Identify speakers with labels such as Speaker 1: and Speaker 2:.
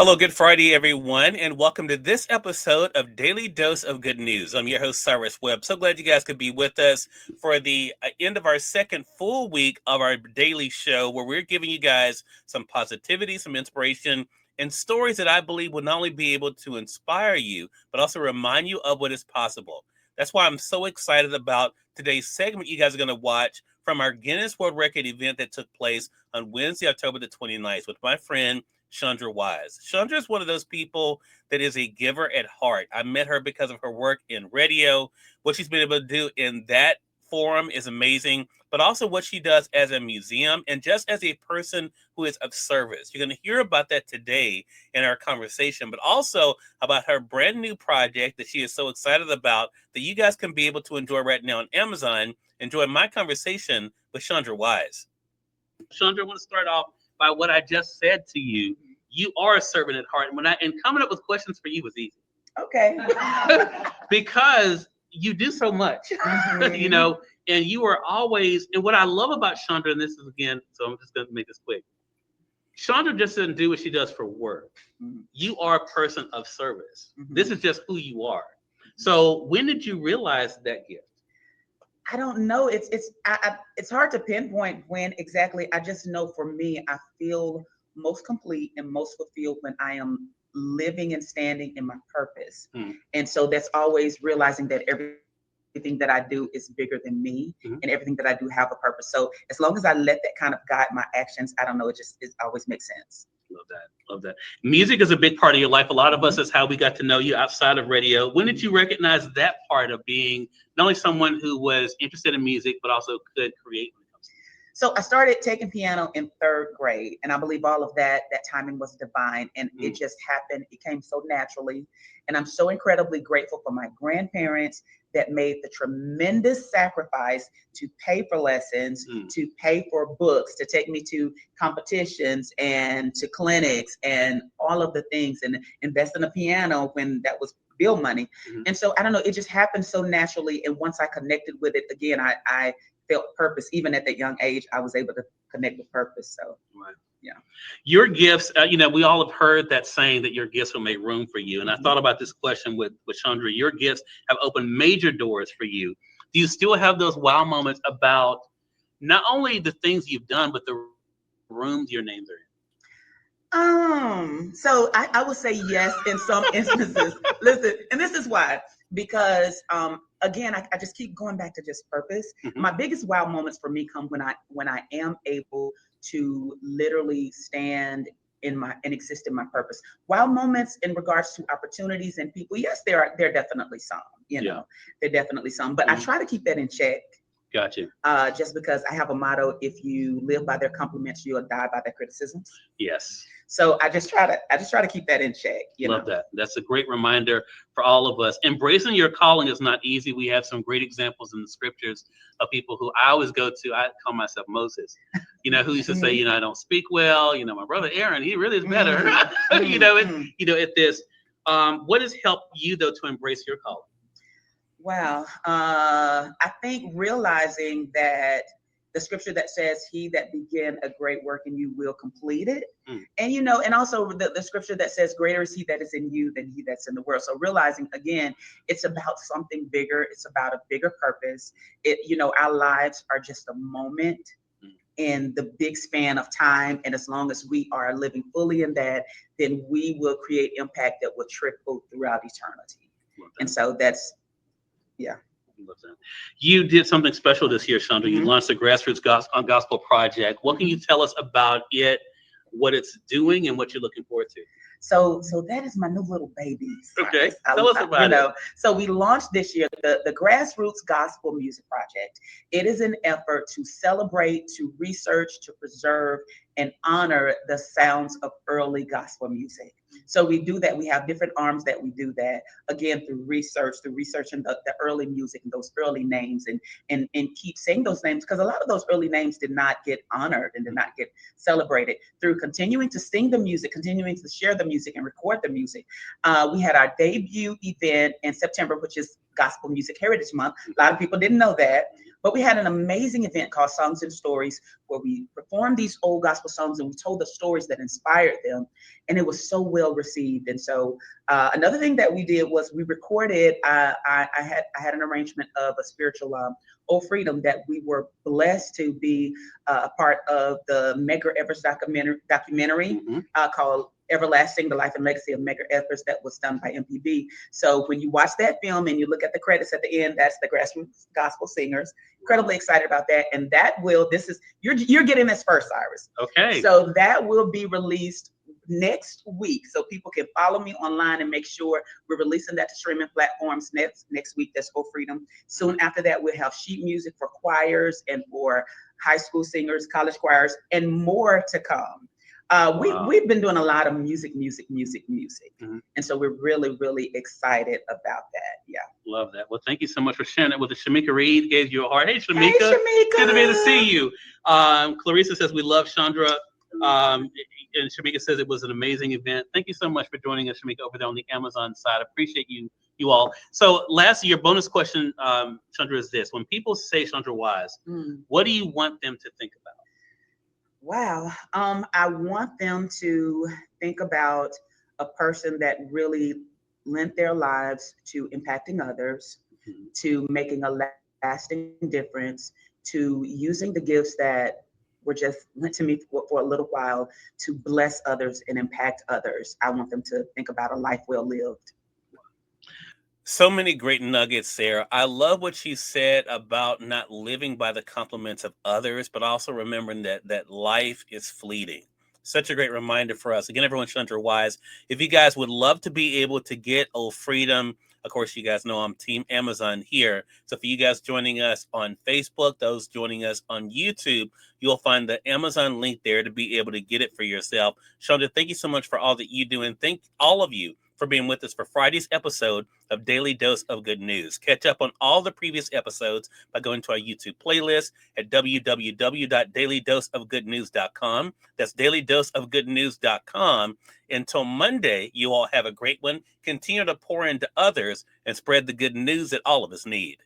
Speaker 1: Hello, good Friday, everyone, and welcome to this episode of Daily Dose of Good News. I'm your host, Cyrus Webb. So glad you guys could be with us for the end of our second full week of our daily show, where we're giving you guys some positivity, some inspiration, and stories that I believe will not only be able to inspire you, but also remind you of what is possible. That's why I'm so excited about today's segment you guys are going to watch from our Guinness World Record event that took place on Wednesday, October the 29th, with my friend Chandra Wise. Chandra is one of those people that is a giver at heart. I met her because of her work in radio. What she's been able to do in that forum is amazing, but also what she does as a museum and just as a person who is of service. You're going to hear about that today in our conversation, but also about her brand new project that she is so excited about that you guys can be able to enjoy right now on Amazon. Enjoy my conversation with Chandra Wise. Chandra, I want to start off by what I just said to you. You are a servant at heart. And coming up with questions for you was easy.
Speaker 2: Okay.
Speaker 1: Because you do so much, and you are always, and what I love about Chandra, and this is again, so I'm just going to make this quick. Chandra just doesn't do what she does for work. Mm-hmm. You are a person of service. Mm-hmm. This is just who you are. So when did you realize that gift?
Speaker 2: I don't know. It's hard to pinpoint when exactly. I just know for me, I feel most complete and most fulfilled when I am living and standing in my purpose. And so that's always realizing that everything that I do is bigger than me, and everything that I do have a purpose. So as long as I let that kind of guide my actions, I don't know, it always makes sense.
Speaker 1: Love that. Music is a big part of your life. A lot of us is how we got to know you outside of radio. When did you recognize that part of being not only someone who was interested in music, but also could create?
Speaker 2: So I started taking piano in third grade, and I believe all of that timing was divine, and it just happened. It came so naturally, and I'm so incredibly grateful for my grandparents that made the tremendous sacrifice to pay for lessons, to pay for books, to take me to competitions and to clinics and all of the things, and invest in a piano when that was bill money. And so I don't know, it just happened so naturally, and once I connected with it again, I felt purpose. Even at that young age, I was able to connect with purpose. So,
Speaker 1: right.
Speaker 2: Yeah.
Speaker 1: Your gifts, we all have heard that saying that your gifts will make room for you. And I thought about this question with Chandra. Your gifts have opened major doors for you. Do you still have those wow moments about not only the things you've done, but the rooms your names are
Speaker 2: in? So I would say yes in some instances. Listen, and this is why, because again, I just keep going back to just purpose. My biggest wow moments for me come when I am able to literally stand and exist in my purpose. Wow moments in regards to opportunities and people, yes, there are definitely some, there are definitely some, but I try to keep that in check.
Speaker 1: Gotcha.
Speaker 2: Just because I have a motto: if you live by their compliments, you'll die by their criticisms.
Speaker 1: Yes.
Speaker 2: So I just try to keep that in check.
Speaker 1: Love that. That's a great reminder for all of us. Embracing your calling is not easy. We have some great examples in the scriptures of people who I always go to. I call myself Moses, who used to say, I don't speak well. My brother Aaron, he really is better. At this. What has helped you though to embrace your calling?
Speaker 2: Wow. I think realizing that the scripture that says, he that began a great work in you will complete it. And, and also the scripture that says, greater is he that is in you than he that's in the world. So realizing, again, it's about something bigger. It's about a bigger purpose. Our lives are just a moment in the big span of time. And as long as we are living fully in that, then we will create impact that will trickle throughout eternity. And so that's, yeah.
Speaker 1: Love that. You did something special this year, Chandra. You launched the Grassroots Gospel Project. What can you tell us about it, what it's doing, and what you're looking forward to?
Speaker 2: So that is my new little baby.
Speaker 1: Okay, tell us about it.
Speaker 2: So we launched this year the Grassroots Gospel Music Project. It is an effort to celebrate, to research, to preserve, and honor the sounds of early gospel music. So we do that. We have different arms that we do that, again, through researching the early music and those early names, and keep saying those names, because a lot of those early names did not get honored and did not get celebrated. Through continuing to sing the music, continuing to share the music and record the music. We had our debut event in September, which is Gospel Music Heritage Month. A lot of people didn't know that. But we had an amazing event called Songs and Stories where we performed these old gospel songs and we told the stories that inspired them. And it was so well received. And so another thing that we did was we recorded, I had an arrangement of a spiritual Old Freedom that we were blessed to be a part of the Medgar Evers documentary called Everlasting, the Life and Legacy of Medgar Evers that was done by MPB. So when you watch that film and you look at the credits at the end, that's the Grassroots Gospel Singers. Incredibly excited about that. And that will, you're getting this first, Cyrus.
Speaker 1: Okay.
Speaker 2: So that will be released next week. So people can follow me online and make sure we're releasing that to streaming platforms next week. That's Old Freedom. Soon after that, we'll have sheet music for choirs and for high school singers, college choirs, and more to come. We've been doing a lot of music. And so we're really, really excited about that. Yeah.
Speaker 1: Love that. Well, thank you so much for sharing that with us. Shamika Reed gave you a heart. Hey, Shamika.
Speaker 2: Hey, Shamika.
Speaker 1: Good to be able to see you. Clarissa says we love Chandra. And Shamika says it was an amazing event. Thank you so much for joining us, Shamika, over there on the Amazon side. Appreciate you all. So lastly, your bonus question, Chandra, is this. When people say Chandra Wise, what do you want them to think about?
Speaker 2: Wow. I want them to think about a person that really lent their lives to impacting others, to making a lasting difference, to using the gifts that were just lent to me for a little while to bless others and impact others. I want them to think about a life well lived.
Speaker 1: So many great nuggets there. I love what she said about not living by the compliments of others, but also remembering that life is fleeting. Such a great reminder for us. Again, everyone, Chandra Wise. If you guys would love to be able to get Old Freedom, of course, you guys know I'm Team Amazon here. So for you guys joining us on Facebook, those joining us on YouTube, you'll find the Amazon link there to be able to get it for yourself. Chandra, thank you so much for all that you do. And thank all of you for being with us for Friday's episode of Daily Dose of Good News. Catch up on all the previous episodes by going to our YouTube playlist at www.dailydoseofgoodnews.com. That's dailydoseofgoodnews.com. Until Monday, you all have a great one. Continue to pour into others and spread the good news that all of us need.